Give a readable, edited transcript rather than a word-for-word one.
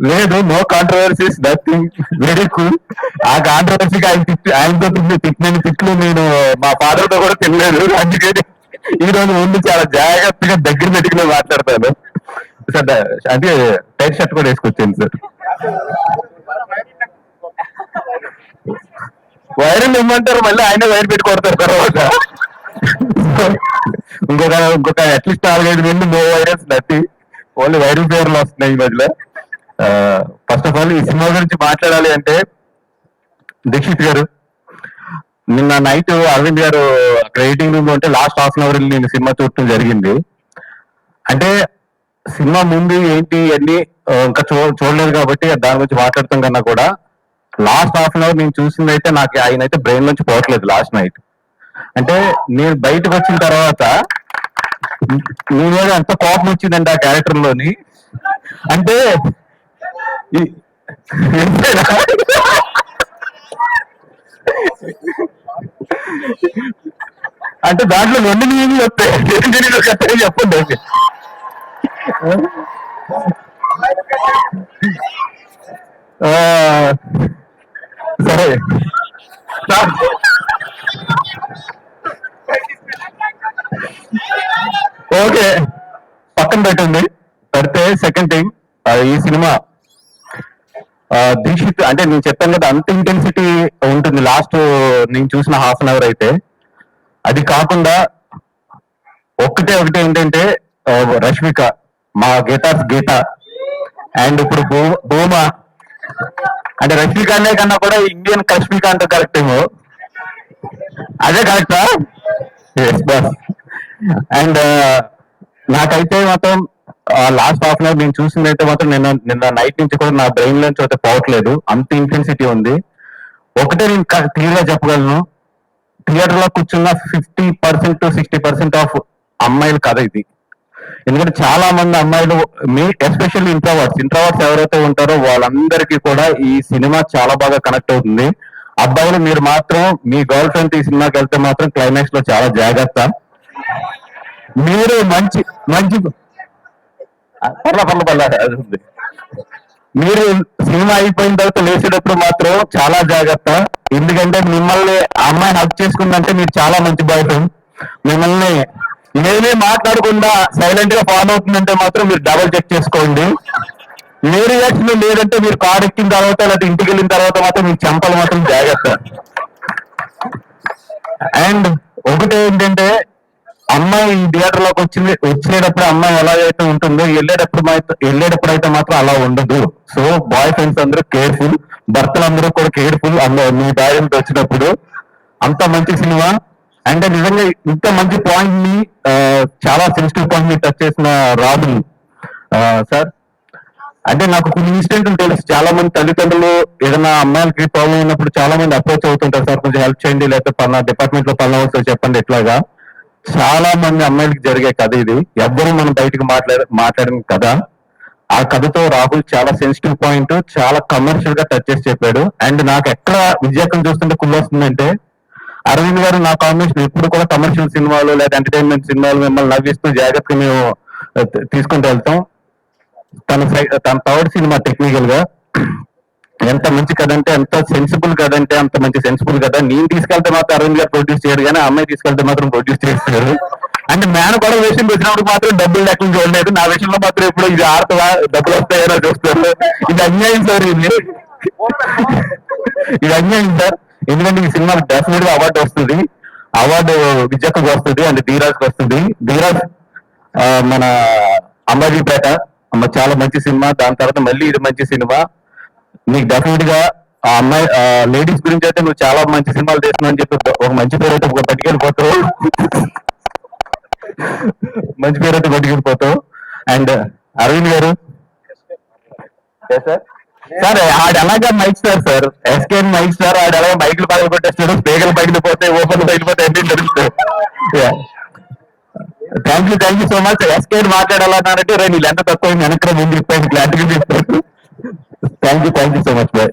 లేదు, no controversies, nothing, very cool. ఆ కాంట్రవర్సీకి ఆయనతో తిట్టిన తిట్లు నేను మా ఫాదర్ తో కూడా తినలేదు. అందుకని ఈ రోజు ముందు చాలా జాగ్రత్తగా దగ్గర పెట్టుకుని మాట్లాడతాను సార్. అంటే టైట్ షర్ట్ కూడా వేసుకొచ్చాను సార్. వైరల్ ఇమ్మంటారు, మళ్ళీ ఆయన వైర్ పెట్టి కొడతారు తర్వాత. ఇంకొక at least 4-5 no virals, nothing, only viral ఫేవర్లు వస్తున్నాయి ఈ మధ్యలో. ఫస్ట్ ఆఫ్ ఆల్ ఈ సినిమా గురించి మాట్లాడాలి అంటే, దీక్షిత్ గారు నిన్న నైట్ అరవింద్ గారు అక్కడ ఎడిటింగ్ రూమ్ లో ఉంటే లాస్ట్ హాఫ్ అన్ అవర్ నేను సినిమా చూడటం జరిగింది. అంటే సినిమా ముందు ఏంటి అన్ని ఇంకా చూడలేదు కాబట్టి దాని గురించి మాట్లాడతాం కన్నా కూడా లాస్ట్ హాఫ్ అన్ అవర్ నేను చూసింది అయితే నాకు ఆయన అయితే బ్రెయిన్ నుంచి పోవట్లేదు లాస్ట్ నైట్. అంటే నేను బయటకు వచ్చిన తర్వాత నీ మీద ఎంత కోపం వచ్చిందంటే ఆ క్యారెక్టర్ లోని. అంటే అంటే దాంట్లో 2 నిమిషాలు వస్తాయి, చెప్పండి. సరే ఓకే, పక్కన పెట్టండి. పెడితే సెకండ్ థింగ్, ఈ సినిమా దీక్షిత్ అంటే నేను చెప్పాను కదా అంత ఇంటెన్సిటీ ఉంటుంది లాస్ట్ నేను చూసిన హాఫ్ అన్ అవర్ అయితే. అది కాకుండా ఒకటే ఏంటంటే రష్మిక, మా గీత అండ్ ఇప్పుడు భూమా, అంటే రష్మిక అనే కన్నా కూడా ఇండియన్ రష్మిక అంటే కరెక్ట్ ఏమో, అదే కరెక్టా? Yes boss. అండ్ నాకైతే మాత్రం లాస్ట్ హాఫ్ అన్ అవర్ నేను చూసింది అయితే మాత్రం నిన్న నైట్ నుంచి కూడా నా బ్రెయిన్ నుంచి అయితే పోవట్లేదు, అంత ఇంటెన్సిటీ ఉంది. ఒకటే నేను క్లియర్ గా చెప్పగలను, థియేటర్ లో కూర్చున్న 50% to 60% ఆఫ్ అమ్మాయిల కథ ఇది. ఎందుకంటే చాలా మంది అమ్మాయిలు, ఎస్పెషల్లీ ఇంట్రావర్ట్స్ ఎవరైతే ఉంటారో వాళ్ళందరికీ కూడా ఈ సినిమా చాలా బాగా కనెక్ట్ అవుతుంది. అబ్బాయిలు మీరు మాత్రం మీ గర్ల్ ఫ్రెండ్ ఈ సినిమాకి వెళ్తే మాత్రం క్లైమాక్స్ లో చాలా జాగ్రత్త. మీరు మంచి మీరు సినిమా అయిపోయిన తర్వాత లేచేటప్పుడు మాత్రం చాలా జాగ్రత్త. ఎందుకంటే మిమ్మల్ని అమ్మాయి హక్ చేసుకుందంటే మీరు చాలా మంచి బాయ్ ఫ్రెండ్. మిమ్మల్ని నేనే మాట్లాడకుండా సైలెంట్ గా ఫాలో అవుతుందంటే మాత్రం మీరు డబల్ చెక్ చేసుకోండి. ఏ రియాక్షన్ లేదంటే మీరు కార్ ఎక్కిన తర్వాత లేకపోతే ఇంటికి వెళ్ళిన తర్వాత మాత్రం మీకు చెంపలు మాత్రం జాగ్రత్త. అండ్ ఒకటి ఏంటంటే, అమ్మాయి థియేటర్ లోకి వచ్చేటప్పుడు అమ్మాయి ఎలాగైతే ఉంటుందో వెళ్ళేటప్పుడు అయితే మాత్రం అలా ఉండదు. సో బాయ్ ఫ్రెండ్స్ అందరూ కేర్ఫుల్, భర్తలు అందరూ కూడా కేర్ఫుల్. మీ భార్యతో వచ్చినప్పుడు అంత మంచి సినిమా. అంటే నిజంగా ఇంత మంచి పాయింట్ ని, చాలా సెన్సిటివ్ పాయింట్ ని టచ్ చేసిన రాహుల్ సార్. అంటే నాకు కొన్ని ఇన్సిడెంట్లు తెలుసు, చాలా మంది తల్లిదండ్రులు ఏదైనా అమ్మాయిలకి ప్రాబ్లం ఉన్నప్పుడు చాలా మంది అప్రోచ్ అవుతుంటారు, సార్ కొంచెం హెల్ప్ చేయండి, లేకపోతే పలానా డిపార్ట్మెంట్ లో పలానా వస్తే చెప్పండి. ఇట్లాగా చాలా మంది అమ్మాయిలకి జరిగే కథ ఇది, ఎవ్వరూ మనం బయటకు మాట్లాడిన కథ. ఆ కథతో రాహుల్ చాలా సెన్సిటివ్ పాయింట్ చాలా కమర్షియల్ గా టచ్ చేసి చెప్పాడు. అండ్ నాకు ఎక్కడ విజయకం చూస్తుంటే కుళ్ళు వస్తుందంటే, అరవింద్ గారు నా కాంబినేషన్ ఎప్పుడు కూడా కమర్షియల్ సినిమాలు లేదా ఎంటర్టైన్మెంట్ సినిమాలు మిమ్మల్ని నవ్విస్తూ జాగ్రత్తగా మేము తీసుకుంటూ వెళ్తాం. తన థర్డ్ సినిమా టెక్నికల్ గా ఎంత మంచి కథ అంటే, ఎంత సెన్సిబుల్ కథ అంటే అంత మంచి సెన్సిబుల్ కథ. నేను తీసుకెళ్తే మాత్రం అరవింద్ గారు ప్రొడ్యూస్ చేయరు, కానీ అమ్మాయి తీసుకెళ్తే మాత్రం ప్రొడ్యూస్ చేస్తారు. అంటే మేన కూడా విషయం వచ్చినప్పుడు మాత్రం డబ్బులు లెక్కలు చూడలేదు, నా విషయంలో మాత్రం ఎప్పుడు ఇది ఆడుతుందా డబ్బులు వస్తాయో చూస్తారు. ఇది అన్యాయం సార్, ఇది అన్యాయం సార్. ఎందుకంటే ఈ సినిమాకి డెఫినెట్ గా అవార్డు వస్తుంది, అవార్డు విజయకు వస్తుంది అండ్ ధీరాజ్కి వస్తుంది. ధీరాజ్ మన అంబాజీపేట చాలా మంచి సినిమా, దాని తర్వాత మళ్ళీ ఇది మంచి సినిమా. నీకు డెఫినెట్ గా ఆ అమ్మాయి లేడీస్ గురించి అయితే నువ్వు చాలా మంచి సినిమాలు చేస్తున్నావు అని చెప్పి ఒక మంచి పేరు అయితే పట్టుకెళ్ళిపోతావు, మంచి పేరు అయితే పట్టుకెళ్ళిపోతావు. అండ్ అరవింద్ గారు సార్, ఆడు ఎలాగా మైక్ స్టార్ సార్, ఎస్కేన్ మైక్ స్టార్, ఆడు ఎలాగ మైకులు పగలు కొట్టేస్తాడు, స్పీకర్లు పగిలిపోతాయి, ఓపెన్లు పగిలిపోతాయి, అన్ని తెలుస్తాయి. Thank you so much. ఎస్కేన్ మాట్లాడాలన్నారంటే రే నీళ్ళు ఎంత తక్కువ వెనక్కి ముందు చెప్పాను, క్లారిటీగా చెప్తాను. Thank you so much bye.